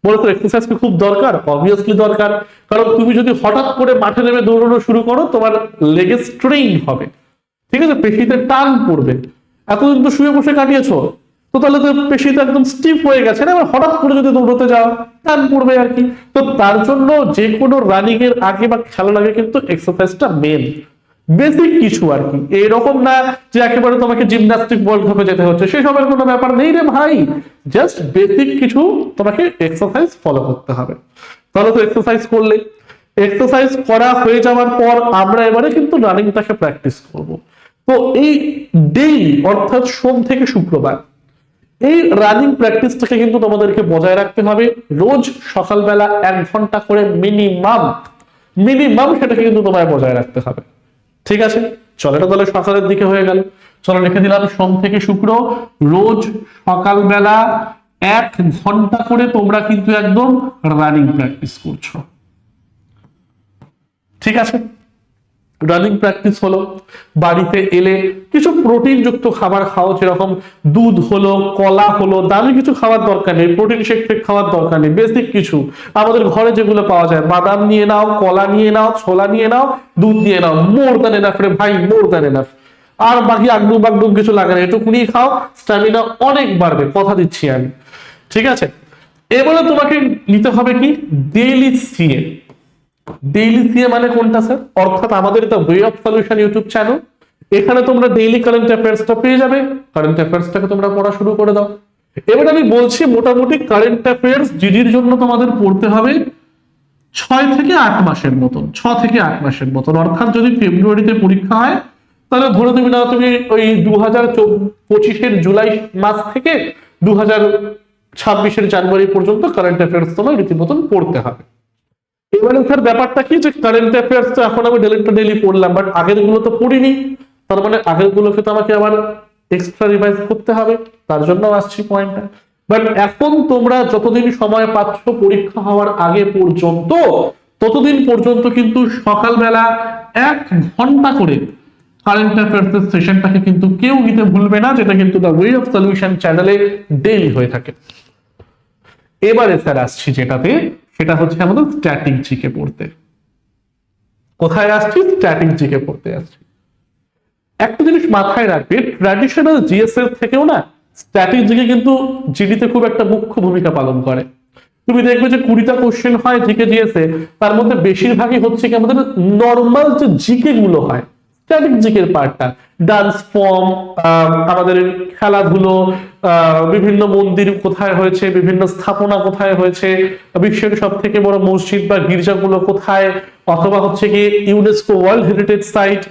বলতো এক্সারসাইজ কি খুব দরকার? অবভিয়াসলি দরকার। কারণ তুমি যদি হঠাৎ করে মাঠে নেমে দৌড়ানো শুরু করো, তোমার লেগে স্ট্রেইন হবে, ঠিক আছে? পেশিতে টান পড়বে। এতদিন তো শুয়ে বসে কাটিয়েছো, তো তাহলে তো পেশিতে একদম স্টিফ হয়ে গেছে না, এবার হঠাৎ করে যদি দৌড়তে যাও, টান পড়বে আর কি। তো তার জন্য যে কোনো রানিং এর আগে বা খেলার আগে কিন্তু এক্সারসাইজটা মেন, বেসিক কিছু আর কি। এরকম না যে একেবারে তোমাকে জিমন্যাস্টিক ওয়ার্ল্ড কাপে যেতে হচ্ছে, সেসবের কোনো ব্যাপার নেই রে ভাই। জাস্ট বেসিক কিছু তোমাকে এক্সারসাইজ ফলো করতে হবে। তাহলে তো এক্সারসাইজ করলে, এক্সারসাইজ করা হয়ে যাওয়ার পর আমরা এবারে কিন্তু রানিংটাকে প্র্যাকটিস করব। তো এই ডেইলি অর্থাৎ সোম থেকে শুক্রবার এই রানিং প্র্যাকটিসটাকে কিন্তু তোমাদেরকে বজায় রাখতে হবে। রোজ সকালবেলা 1 ঘন্টা করে মিনিমাম মিনিমাম সেটাকে কিন্তু তোমায় বজায় রাখতে হবে, ঠিক আছে? চলো, এটা তাহলে সকালের দিকে হয়ে গেল। চলো লিখে দিলাম সোম থেকে শুক্র রোজ সকালবেলা 1 ঘন্টা করে তোমরা কিন্তু একদম রানিং প্র্যাকটিস করছো, ঠিক আছে? রানিং প্র্যাকটিস হলো, বাড়িতে এলে কিছু প্রোটিন যুক্ত খাবার খাও, যেরকম দুধ হলো, কলা হলো, দামি কিছু খাওয়ার দরকার নেই, প্রোটিন শেক ফেক খাওয়ার দরকার নেই। বেসিক কিছু আমাদের ঘরে যেগুলো পাওয়া যায়, বাদাম নিয়ে নাও, কলা নিয়ে নাও, ছোলা নিয়ে নাও, দুধ নিয়ে নাও, মোর দ্যান এনাফ রে ভাই, মোর দ্যান এনাফ। আর বাকি আগডুম বাগডুম কিছু লাগে না, এটুকুনি খাও, স্ট্যামিনা অনেক বাড়বে, কথা দিচ্ছি আমি, ঠিক আছে? এবারে তোমাকে নিতে হবে কি ডেইলি সিএ। ডেইলি সিএ মানে কোনটা স্যার? অর্থাৎ আমাদের এটা way of solution YouTube channel, এখানে তোমরা ডেইলি কারেন্ট অ্যাফেয়ার্সটা পেয়ে যাবে। কারেন্ট অ্যাফেয়ার্সটাকে তোমরা পড়া শুরু করে দাও। এবার আমি বলছি মোটামুটি কারেন্ট অ্যাফেয়ার্স জিডির জন্য তোমাদের পড়তে হবে 6 থেকে 8 মাসের মতন, 6 থেকে 8 মাসের মতন। অর্থাৎ যদি ফেব্রুয়ারিতে পরীক্ষা হয়, তাহলে ধরে তুমি না তুমি ওই 2025-এর জুলাই মাস থেকে 2026-এর জানুয়ারি পর্যন্ত কারেন্ট অ্যাফেয়ার্স তোমার রীতিমতন পড়তে হবে। এবারে স্যার ব্যাপারটা কি, যে কারেন্ট অ্যাফেয়ার্স তো এখন আমি ডেলি পড়লাম, বাট আগের গুলো তো পড়িনি, তার মানে আগের গুলোকে তো আমাকে আবার এক্সট্রা রিভাইজ করতে হবে, তার জন্য আসছি পয়েন্টটা। বাট এখন তোমরা যতদিন সময় পাচ্ছ পরীক্ষা হওয়ার আগে পর্যন্ত, ততদিন পর্যন্ত কিন্তু সকালবেলা 1 ঘন্টা করে কারেন্ট অ্যাফেয়ার্স এর সেশনটাকে কিন্তু কেউ নিতে ভুলবে না, যেটা কিন্তু দ্য ওয়ে অফ সলিউশন চ্যানেলে ডেইলি হয়ে থাকে। এবারে স্যার আসছি যেটাতে, সেটা হচ্ছে আমাদের স্ট্যাটিক জিকে পড়তে। কোথায় আসছি? স্ট্যাটিক জিকে পড়তে আসছি। একটা জিনিস মাথায় রাখবে, ট্র্যাডিশনাল জিএস এর থেকেও না স্ট্যাটিক জিকে কিন্তু জিডিতে খুব একটা মুখ্য ভূমিকা পালন করে। তুমি দেখবে যে 20টা কোশ্চেন হয় জিকে জিএস এ, তার মধ্যে বেশিরভাগই হচ্ছে কি আমাদের নর্মাল যে জিকে গুলো হয়, স্ট্র্যাটেজিকের পার্টটা, ডান্স ফর্ম, আমাদের খেলাধুলো, বিভিন্ন মন্দির কোথায় হয়েছে, বিভিন্ন স্থাপনা কোথায় হয়েছে, বিশ্বের সব থেকে বড় মসজিদ বা গির্জাগুলো কোথায়, অথবা হচ্ছে কি ইউনেস্কো ওয়ার্ল্ড হেরিটেজ সাইট,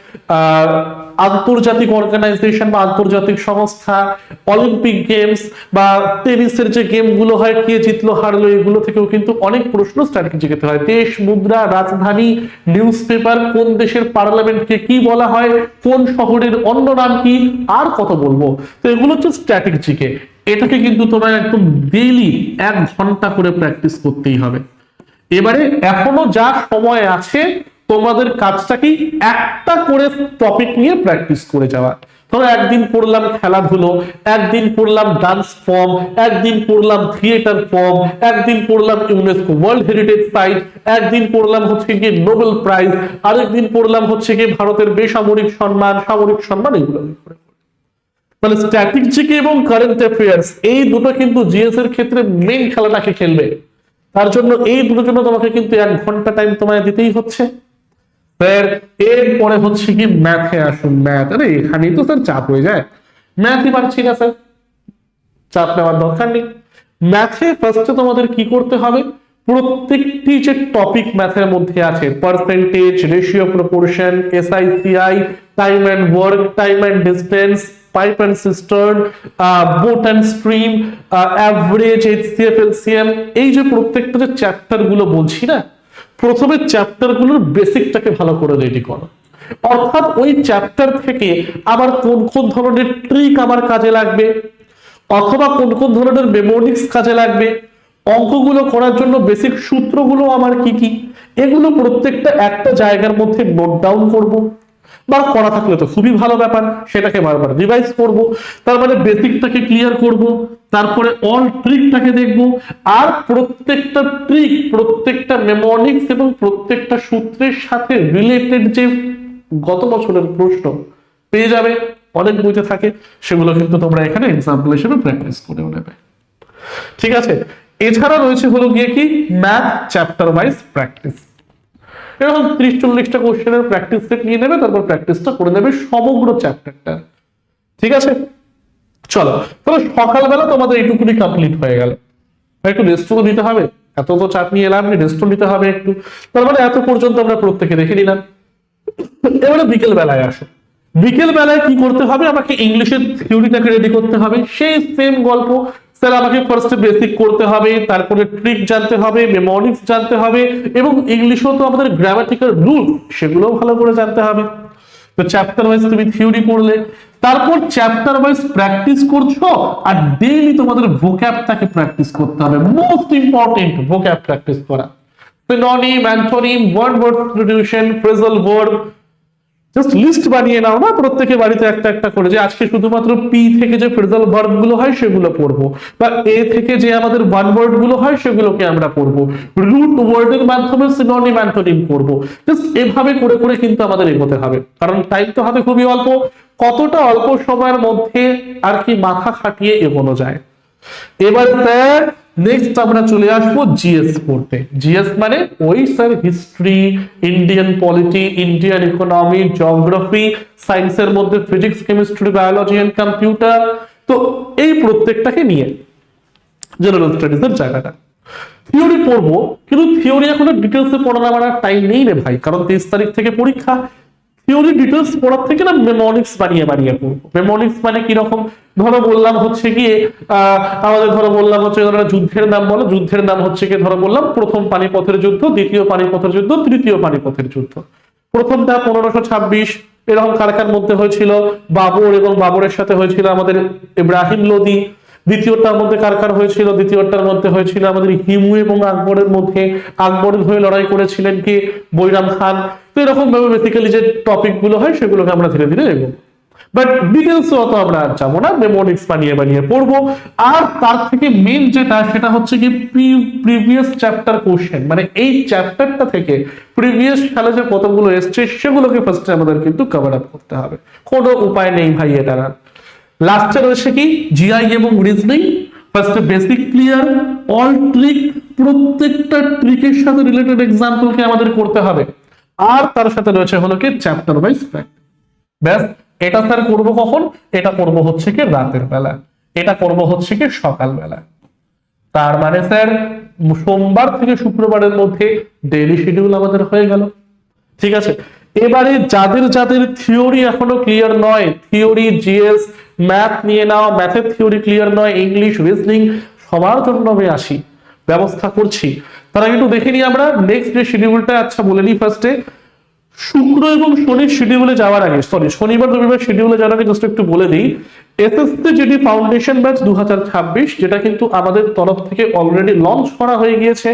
আন্তর্জাতিক অর্গানাইজেশন বা আন্তর্জাতিক সংস্থা, অলিম্পিক গেমস বা টেনিসের যে গেমগুলো হয়, কে জিতলো হারলো, এগুলো থেকেও কিন্তু অনেক প্রশ্ন স্ট্র্যাটেজিতে হয়। দেশ, মুদ্রা, রাজধানী, নিউজ পেপার, কোন দেশের পার্লামেন্টকে কি বলা হয়, কোন শহরের অন্য নাম কি, আর কত বলবো। তো এগুলো হচ্ছে স্ট্র্যাটেজিকে, এটাকে কিন্তু তোমার একদম ডেইলি 1 ঘন্টা করে প্র্যাকটিস করতেই হবে। এবারে এখনো যা সময় আছে তোমাদের কাজটা কি একটা করে টপিক নিয়ে প্র্যাকটিস করে যাওয়া। ধরো একদিন পড়লাম খেলাধুলো, একদিন পড়লাম ডান্স ফর্ম, একদিন পড়লাম থিয়েটার ফর্ম, একদিন পড়লাম ইউনেস্কো ওয়ার্ল্ড হেরিটেজ সাইট, একদিন পড়লাম হচ্ছে গিয়ে নোবেল প্রাইজ, আরেকদিন পড়লাম হচ্ছে গিয়ে ভারতের বেসামরিক সম্মান, সামরিক সম্মান, এগুলো। তাহলে স্ট্র্যাটেজিক এবং কারেন্ট অ্যাফেয়ার্স এই দুটো কিন্তু জিএস এর ক্ষেত্রে মেইন খেলাটাকে খেলবে। তার জন্য এই দুটোর জন্য তোমাকে কিন্তু 1 ঘন্টা টাইম তোমায় দিতেই হচ্ছে। এরপরে হচ্ছে কি ম্যাথে আসুন। ম্যাথ, আরে এখানেই তো স্যার চাপ হয়ে যায়, ম্যাথই পারছি না স্যার, চাপ নেওয়ার দরকার নেই। ম্যাথে ফার্স্টে তোমাদের কি করতে হবে, প্রত্যেকটি যে টপিক ম্যাথের মধ্যে আছে, percentage, ratio, proportion, SI CI, time and work, time and distance, pipe and cistern, boat and stream, average, HCF, LCM, এই যে প্রত্যেকটা যে চ্যাপ্টার গুলো বলছি না, প্রথমে চ্যাপ্টার গুলোর বেসিকটাকে ভালো করে রেডি করো। অর্থাৎ ওই চ্যাপ্টার থেকে আবার কোন কোন ধরনের ট্রিক আমার কাজে লাগবে, অথবা কোন কোন ধরনের মেমোনিক্স কাজে লাগবে, অঙ্কগুলো করার জন্য বেসিক সূত্রগুলো আমার কি কি, এগুলো প্রত্যেকটা একটা জায়গার মধ্যে নোট ডাউন করব, বা করা থাকলে তো খুবই ভালো ব্যাপার, সেটাকে বারবার রিভাইজ করব। তার মানে বেসিকটাকে ক্লিয়ার করব, তারপরে অল ট্রিকটাকে দেখব, আর প্রত্যেকটা ট্রিক, প্রত্যেকটা মেমোনিক্স এবং প্রত্যেকটা সূত্রের সাথে রিলেটেড যে গত বছরের প্রশ্ন পেয়ে যাবে, অনেক বইতে থাকে, সেগুলো কিন্তু তোমরা এখানে এক্সাম্পল হিসেবে প্র্যাকটিস করে নেবে। ঠিক আছে, এছাড়া রয়েছে হলো গিয়ে কি ম্যাথ চ্যাপ্টার ওয়াইজ প্র্যাকটিস। এরকম 30-40টা কোশ্চেনের প্র্যাকটিস সেট নিয়ে নেবে, তারপর প্র্যাকটিসটা করে নেবে সমগ্র চ্যাপ্টারটা। ঠিক আছে, চলো তাহলে সকালবেলা তোমাদের এইটুকুনি কমপ্লিট হয়ে গেল। একটু রেস্টও নিতে হবে, এত তো চাপ নিয়ে এলাম, রেস্টও নিতে হবে একটু। তার মানে এত পর্যন্ত আমরা প্রত্যেকে দেখে নিলাম। এবারে বিকেল বেলায় আসো। বিকেল বেলায় কি করতে হবে, আমাকে ইংলিশের থিওরিটাকে রেডি করতে হবে। সেই সেম গল্প, স্যার আমাকে ফার্স্টে বেসিক করতে হবে, তারপরে ট্রিক জানতে হবে, মেমোনিক্স জানতে হবে, এবং ইংলিশেও তো আমাদের গ্রামাটিক্যাল রুল, সেগুলো ভালো করে জানতে হবে। তো চ্যাপ্টার ওয়াইজ তুমি থিওরি পড়লে, তারপর চ্যাপ্টার ওয়াইজ প্র্যাকটিস করছো, আর ডেইলি তোমাদের ভোক্যাবটাকে প্র্যাকটিস করতে হবে। মোস্ট ইম্পর্টেন্ট ভোক্যাব প্র্যাকটিস করা, synonym, antonym, word substitution, phrasal verb, just list বানিয়ে নাও না প্রত্যেকে বাড়িতে একটা একটা করে, যে আজকে শুধুমাত্র পি থেকে যে ফ্রেজাল ভার্ব গুলো হয় সেগুলো পড়বো, বা এ থেকে যে আমাদের ওয়ান ওয়ার্ড গুলো হয় সেগুলোকে আমরা পড়বো, রুট ওয়ার্ডের মাধ্যমে সিনোনিম, অ্যান্টোনিম পড়বো। জাস্ট এভাবে করে করে কিন্তু আমাদের এগোতে হবে, কারণ টাইম তো হাতে খুবই অল্প। কতটা অল্প সময়ের মধ্যে আর কি মাথা খাটিয়ে এগোনো যায়। এবার স্যার নেক্সট আমরা চলে আসবো জিএস পড়তে। জিএস মানে ওই sir history, Indian polity, Indian economy, geography, সায়েন্সের মধ্যে physics, chemistry, biology and computer. তো এই প্রত্যেকটাকে নিয়ে জেনারেল স্টাডিজ এর জায়গাটা থিওরি পড়বো, কিন্তু থিওরি এখন ডিটেলসে পড়ানো আমার টাইম নেই রে ভাই, কারণ 23 তারিখ থেকে পরীক্ষা। থিওরি ডিটেলস পড়ার থেকে না মেমোনিক্স বানিয়ে বানিয়ে পড়বো। মেমোনিক্স মানে কিরকম, ধরো বললাম হচ্ছে গিয়ে আমাদের ধরো বললাম হচ্ছে যুদ্ধের নাম বলো, যুদ্ধের নাম হচ্ছে গিয়ে ধরো বললাম প্রথম পানিপথের যুদ্ধ, দ্বিতীয় পানিপথের যুদ্ধ, তৃতীয় পানিপথের যুদ্ধ। প্রথমটা 1526 এরকম কার কার মধ্যে হয়েছিল, বাবর এবং বাবরের সাথে হয়েছিল আমাদের ইব্রাহিম লোদি। দ্বিতীয়টার মধ্যে কার কার হয়েছিল, দ্বিতীয়টার মধ্যে হয়েছিল আমাদের হিমু এবং আকবরের মধ্যে, আকবরের হয়ে লড়াই করেছিলেন কি বৈরাম খান। তো এরকম ভাবে বেসিক্যালি যে টপিক গুলো হয় সেগুলোকে আমরা ধীরে ধীরে এগোবো, বাট ডিটেলস অত আমরা আর যাবো না, মেমোনিক্স বানিয়ে বানিয়ে পড়বো। আর তার থেকে মেইন যেটা সেটা হচ্ছে কি প্রিভিয়াস চ্যাপ্টার কোশ্চেন, মানে এই চ্যাপ্টারটা থেকে প্রিভিয়াস সালে যে কতগুলো এসছে সেগুলোকে ফার্স্টে আমাদের কিন্তু কভার আপ করতে হবে, কোনো উপায় নেই ভাই এটা। লাস্টে রয়েছে কি জিআই এবং রিজনিং। ফার্স্টে বেসিক ক্লিয়ার, অল ট্রিক, প্রত্যেকটা ট্রিকের সাথে রিলেটেড এক্সাম্পলকে আমাদের করতে হবে, আর তার সাথে রয়েছে হলো কি চ্যাপ্টার ওয়াইজ প্র্যাকটিস। ব্যাস, এটা স্যার করবো কখন? এটা করব হচ্ছে কি রাতের বেলা, এটা করব হচ্ছে কি সকালবেলা। তার মানে স্যার সোমবার থেকে শুক্রবারের মধ্যে ডেইলি শিডিউল আমাদের হয়ে গেল। ঠিক আছে, এবারে যাদের যাদের থিওরি এখনো ক্লিয়ার নয়, থিওরি জিএস ম্যাথ নিয়ে নাও, ম্যাথের থিওরি ক্লিয়ার নয়, ইংলিশ রিজনিং সবার জন্য আমি আসি, ব্যবস্থা করছি। তারা একটু দেখে নিই আমরা নেক্সট যে শিডিউলটা। আচ্ছা বলে নিই ফার্স্টে, শুক্র এবং শনির শিডিউলে যাওয়ার আগে, সরি শনিবার রবিবার শিডিউলে যাওয়ার আগে জাস্ট একটু বলে দিই, এসএসসি জিডি ফাউন্ডেশন ব্যাচ 2026 যেটা কিন্তু আমাদের তরফ থেকে অলরেডি লঞ্চ করা হয়ে গিয়েছে।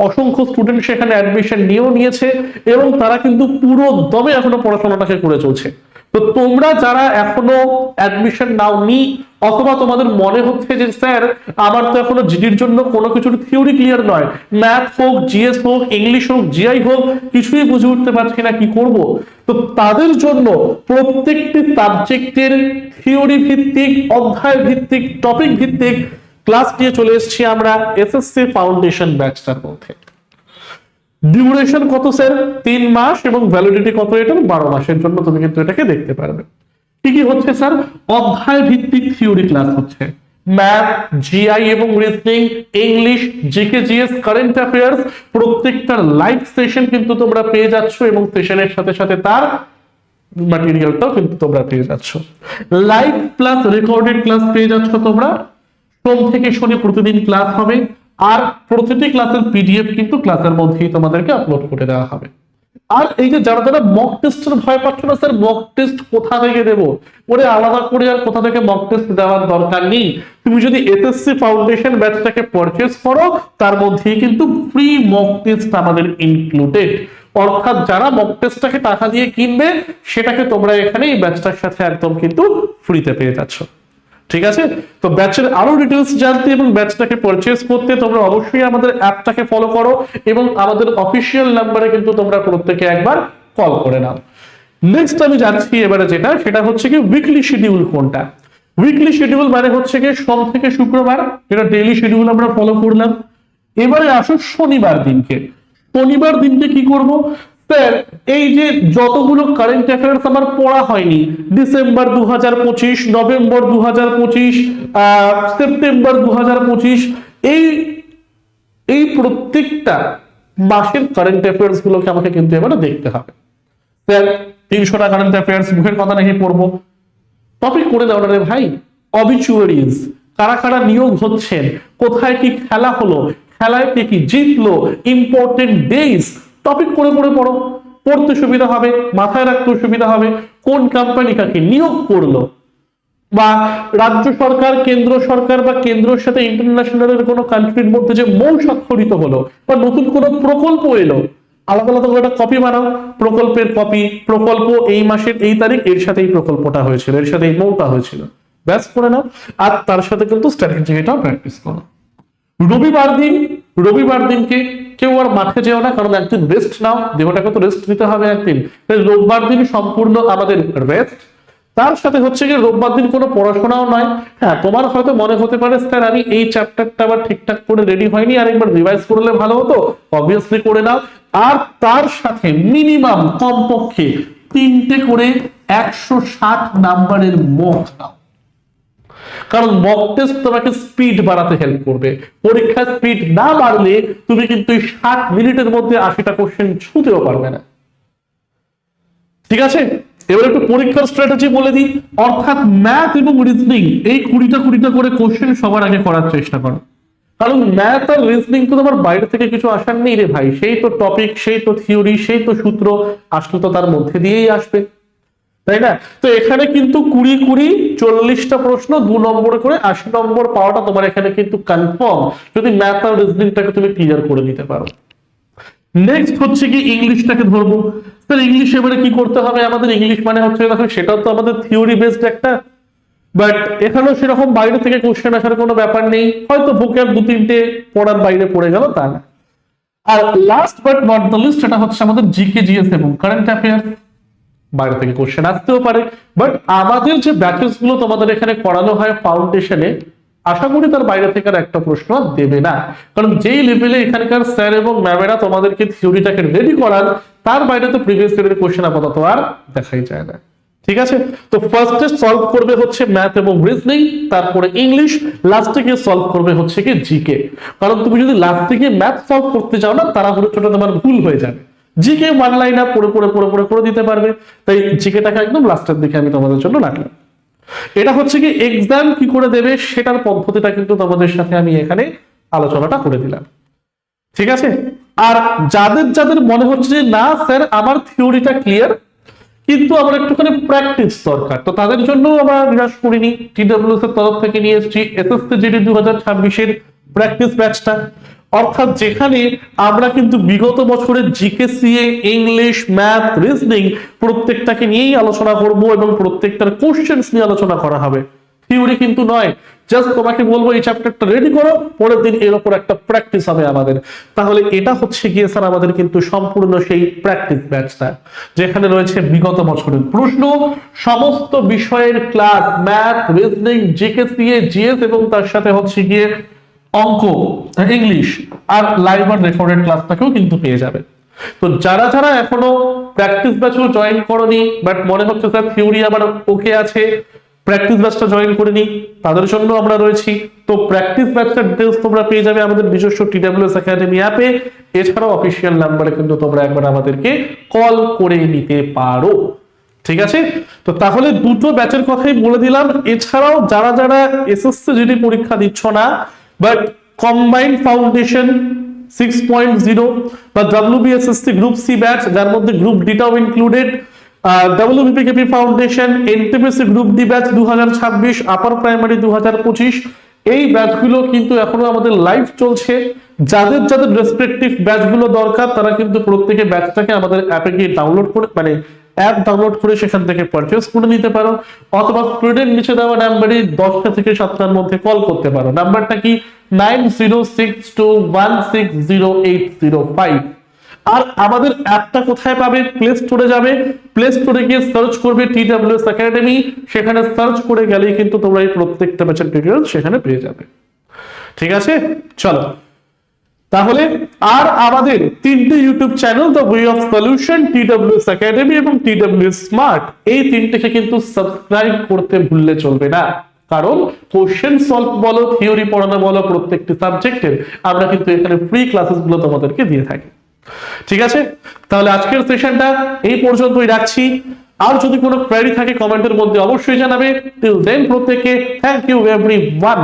অসংখ্য স্টুডেন্ট সেখানে অ্যাডমিশন নিয়েও নিয়েছে এবং তারা কিন্তু পুরো দমে এখনো পড়াশোনাটাকে করে চলছে। তো তোমরা যারা এখনো অ্যাডমিশন নাওনি অথবা তোমাদের মনে হচ্ছে যে স্যার আমার তো এখনো জিডির জন্য কোনো কিছুর থিওরি ক্লিয়ার নয়, ম্যাথ হোক, জিএস হোক, ইংলিশ হোক, জিআই হোক, কিছুই বুঝে উঠতে পারছি না, কি করব? তো তাদের জন্য প্রত্যেকটি সাবজেক্টের থিওরি ভিত্তিক, অধ্যায় ভিত্তিক, টপিক ভিত্তিক ক্লাস নিয়ে চলে এসেছি আমরা এসএসসি ফাউন্ডেশন ব্যাচটার মধ্যে। ডিউরেশন কত স্যার? 3 মাস এবং ভ্যালিডিটি কত? এটা 12 মাসের জন্য তুমি কিন্তু এটাকে দেখতে পারবে। কি কি হচ্ছে স্যার? অধ্যায় ভিত্তিক থিওরি ক্লাস হচ্ছে, ম্যাথ, জিআই এবং reasoning, English, GK, GS, current affairs, প্রত্যেকটার লাইভ সেশন কিন্তু তোমরা পেয়ে যাচ্ছ এবং সেশনের সাথে সাথে তার ম্যাটেরিয়ালটাও কিন্তু তোমরা পেয়ে যাচ্ছ। লাইভ প্লাস রেকর্ডেড ক্লাস পেয়ে যাচ্ছ তোমরা। সোম থেকে শনি প্রতিদিন ক্লাস হবে আর প্রতিটি ক্লাসের পিডিএফ কিন্তু ক্লাসের মধ্যেই তোমাদেরকে আপলোড করে দেওয়া হবে। আর এই যে যারা যারা মক টেস্টের ভয় পাচ্ছ না স্যার মক টেস্ট কোথা থেকে দেবো, ওরে আলাদা করে আর কোথা থেকে মক টেস্ট দেওয়ার দরকার নেই। তুমি যদি এসএসসি ফাউন্ডেশন ব্যাচটাকে পারচেজ করো তার মধ্যেই কিন্তু ফ্রি মক টেস্ট আমাদের ইনক্লুডেড। অর্থাৎ যারা মক টেস্টটাকে টাকা দিয়ে কিনবে সেটাকে তোমরা এখানে এই ব্যাচটার সাথে একদম কিন্তু ফ্রিতে পেয়ে যাচ্ছ। ঠিক আছে, তো ব্যাচের আরো ডিটেলস জানতে এবং ব্যাচটাকে পারচেজ করতে তোমরা অবশ্যই আমাদের অ্যাপটাকে ফলো করো এবং আমাদের অফিসিয়াল নাম্বারে কিন্তু তোমরা প্রত্যেকে একবার কল করে নাও। নেক্সট আমি যাচ্ছি এবারে যেটা, সেটা হচ্ছে কি উইকলি শিডিউল কোনটা। উইকলি শিডিউল মানে হচ্ছে কি সোম থেকে শুক্রবার, যেটা ডেইলি শিডিউল আমরা ফলো করলাম। এবারে আসো শনিবার দিনকে। শনিবার দিনকে কি করব স্যার? এই যে যতগুলো কারেন্ট অ্যাফেয়ার্স আমার পড়া হয়নি, ডিসেম্বর 2025, নভেম্বর 2025, সেপ্টেম্বর 2025, এই এই প্রত্যেকটা মাসের কারেন্ট অ্যাফেয়ার্স গুলোকে আমাকে কিন্তু এবারে দেখতে হবে। স্যার 300টা কারেন্ট অ্যাফেয়ার্স মুখের কথা নাকি পড়বো? টপিক করে দাও না রে ভাই। অবিচুয়ারিজ, কারা কারা নিয়োগ হচ্ছেন, কোথায় কি খেলা হলো, খেলায় কে কি জিতলো, ইম্পর্টেন্ট ডেজ, টপিক করে করে পড়ো। পড়তে সুবিধা হবে, মাথায় রাখতে সুবিধা হবে। কোন কোম্পানি কাকে নিয়োগ করলো, বা রাজ্য সরকার, কেন্দ্র সরকার বা কেন্দ্রের সাথে ইন্টারন্যাশনালের কোনো কান্ট্রির মধ্যে যে মৌ স্বাক্ষরিত হলো বা নতুন কোনো প্রকল্প এলো, আলাদা আলাদা করে একটা কপি বানাও, প্রকল্পের কপি, প্রকল্প এই মাসের এই তারিখ, এর সাথে এই প্রকল্পটা হয়েছিল, এর সাথে এই মৌটা হয়েছিল, ব্যাস করে নাও। আর তার সাথে কিন্তু স্ট্র্যাটেজি এটাও প্র্যাকটিস করো। রবিবার দিনকে কেউ আর মাঠে যেও না, কারণ একদিন রেস্ট নাও, দেহটাকে তো রেস্ট দিতে হবে একদিন। রোববার দিন সম্পূর্ণ আমাদের রেস্ট। তার সাথে হচ্ছে কি রোববার দিন কোনো পড়াশোনাও নয়। হ্যাঁ, তোমার হয়তো মনে হতে পারে স্যার আমি এই চ্যাপ্টারটা আবার ঠিকঠাক করে রেডি হয়নি, আর একবার রিভাইজ করলে ভালো হতো। অবভিয়াসলি করে নাও। আর তার সাথে মিনিমাম কমপক্ষে 3টে করে 160 নাম্বারের মক নাও, কারণ মক টেস্ট তোমাকে স্পিড বাড়াতে হেল্প করবে। পরীক্ষার স্পিড না বাড়লে তুমি কিন্তু 60 মিনিটের মধ্যে 80টা কোশ্চেন ছুঁতেও পারবে না। ঠিক আছে, এবার একটু পরীক্ষার স্ট্র্যাটেজি বলে দিই। অর্থাৎ ম্যাথ এবং রিজনিং এই 20টা করে কোশ্চেন সবার আগে করার চেষ্টা করো, কারণ ম্যাথ আর রিজনিং তো তোমার বাইরে থেকে কিছু আসার নেই রে ভাই। সেই তো টপিক, সেই তো থিওরি, সেই তো সূত্র, আসলে তো তার মধ্যে দিয়েই আসবে, তাই না? তো এখানে কিন্তু 20-40টা প্রশ্ন 2 নম্বরে করে 80 নম্বর পাওয়াটা তোমার এখানে কিন্তু কনফার্ম, যদি ম্যাথ আর রিজনিংটাকে তুমি ক্লিয়ার করে নিতে পারো। নেক্সট হচ্ছে কি ইংলিশটাকে ধরবো। স্যার ইংলিশ এবারে কি করতে হবে আমাদের? ইংলিশ মানে হচ্ছে দেখো সেটাও তো আমাদের থিওরি বেসড একটা, বাট এখানেও সেরকম বাইরে থেকে কোশ্চেন আসার কোনো ব্যাপার নেই, হয়তো ভোকাব 2-3টে পড়ার বাইরে পড়ে গেল তা না। আর last but not the least, এটা হচ্ছে আমাদের জিকে, জিএস এবং কারেন্ট অ্যাফেয়ার্স। বাইরে থেকে কোশ্চেন আসতেও পারে, বাট আমাদের যে ব্যাচেস গুলো তোমাদের এখানে করানো হয় ফাউন্ডেশনে, আশা করি তার বাইরে থেকে আর একটা প্রশ্ন দেবে না, কারণ যেই লেভেলে এখানকার স্যার এবং ম্যামেরা তোমাদেরকে থিওরিটাকে রেডি করান, তার বাইরে তো প্রিভিয়াস ইয়ারের কোশ্চেন আপাতত আর দেখাই যায় না। ঠিক আছে, তো ফার্স্টে সলভ করবে হচ্ছে ম্যাথ এবং রিজনিং, তারপরে ইংলিশ, লাস্টে গিয়ে সলভ করবে হচ্ছে কি জিকে। কারণ তুমি যদি লাস্টে গিয়ে ম্যাথ সলভ করতে যাও না, তাড়াহুড়ো ছোট তোমার ভুল হয়ে যাবে। জিকে ওয়ান লাইন আপ পড়ে পড়ে পড়ে পড়ে করে দিতে পারবে, তাই জিকেটাকে একদম লাস্টের দিকে আমি তোমাদের জন্য রাখলাম। এটা হচ্ছে কি এক্সাম কি করে দেবে সেটার পদ্ধতিটা কিন্তু তোমাদের সাথে আমি এখানে আলোচনাটা করে দিলাম। ঠিক আছে, আর যাদের যাদের মনে হচ্ছে যে না স্যার আমার থিওরিটা ক্লিয়ার কিন্তু আমার একটুখানি প্র্যাকটিস দরকার, তো তাদের জন্য আমরা নিরাশ করিনি, টিডব্লিউএস এর তরফ থেকে নিয়ে এসেছি এসএসসি জিডি 2026 এর প্র্যাকটিস ব্যাচটা। অর্থাৎ যেখানে আমরা কিন্তু বিগত বছরের GK CA English math reasoning প্রত্যেকটাকে নিয়েই আলোচনা করব এবং প্রত্যেকটার কোশ্চেন্স নিয়ে আলোচনা করা হবে, থিওরি কিন্তু নয়। জাস্ট তোমাকে বলবো এই চ্যাপ্টারটা রেডি করো, পরের দিন এর উপর একটা প্র্যাকটিস হবে আমাদের। তাহলে এটা হচ্ছে গিয়ে স্যার আমাদের কিন্তু সম্পূর্ণ সেই প্র্যাকটিস ব্যাচটা, যেখানে রয়েছে বিগত বছরের প্রশ্ন, সমস্ত বিষয়ের class, math reasoning GK CA GS এবং তার সাথে হচ্ছে গিয়ে অঙ্ক ইংলিশ আর লাইভ আর রেকর্ডেড ক্লাসটাকেও কিন্তু পেয়ে যাবে। তো যারা যারা এখনো প্র্যাকটিস ব্যাচও জয়েন করনি বাট মনে হচ্ছে স্যার থিওরি আবার ওকে আছে, প্র্যাকটিস ব্যাচটা জয়েন করে নি, তাদের জন্য আমরা রয়েছি। তো প্র্যাকটিস ব্যাচটার ডিটেইলস তোমরা পেয়ে যাবে আমাদের নিজস্ব টিডব্লিউএস একাডেমি অ্যাপে, এছাড়াও অফিসিয়াল নাম্বারে কিন্তু তোমরা একবার আমাদেরকে কল করে নিতে পারো। ঠিক আছে, তো তাহলে দুটো ব্যাচের কথাই বলে দিলাম। এছাড়াও যারা যারা এসএসসি জিডি পরীক্ষা দিচ্ছ না বাট কম্বাইন্ড ফাউন্ডেশন 6.0 বা WBSSC গ্রুপ সি ব্যাচ, যার মধ্যে গ্রুপ ডিটাও included, WBPKP foundation NTPC group D batch 2026, upper primary 2025, এই ব্যাচগুলো কিন্তু এখনো আমাদের লাইভ চলছে। যাদের যাদের রেসপেক্টিভ ব্যাচগুলো দরকার তারা কিন্তু প্রত্যেকে ব্যাচটাকে আমাদের অ্যাপে গিয়ে ডাউনলোড করে মানে অ্যাপ ডাউনলোড করে সেখান থেকে পারচেজ করে নিতে পারো, অথবা স্ক্রিনের নিচে দেওয়া নাম্বারে 10টা থেকে 7টার মধ্যে কল করতে পারো। নাম্বারটা কি 9062160805। আর আমাদের অ্যাপটা কোথায় পাবে? প্লে স্টোরে যাবে, প্লে স্টোরে গিয়ে সার্চ করবে টিডব্লিউএস একাডেমি, সেখানে সার্চ করে গেলেই কিন্তু তোমরা এই প্রত্যেকটা ব্যাচের ডিটেইলস সেখানে পেয়ে যাবে। ঠিক আছে, চলো তাহলে। আর আমাদের তিনটে YouTube channel, the way of solution, TWS academy এবং টিডব্লিউএস স্মার্ট, এই তিনটেকে কিন্তু সাবস্ক্রাইব করতে ভুললে চলবে না। কারণ কোশ্চেন সলভ বলো, থিওরি পড়ানো বলো, প্রত্যেকটি সাবজেক্টের আমরা কিন্তু এখানে ফ্রি ক্লাসেস গুলো তোমাদেরকে দিয়ে থাকি। ঠিক আছে, তাহলে আজকের সেশনটা এই পর্যন্তই রাখছি। আর যদি কোনো কোয়েরি থাকে কমেন্টের মধ্যে অবশ্যই জানাবে। টিল দেন প্রত্যেককে থ্যাংক ইউ এভরিওয়ান।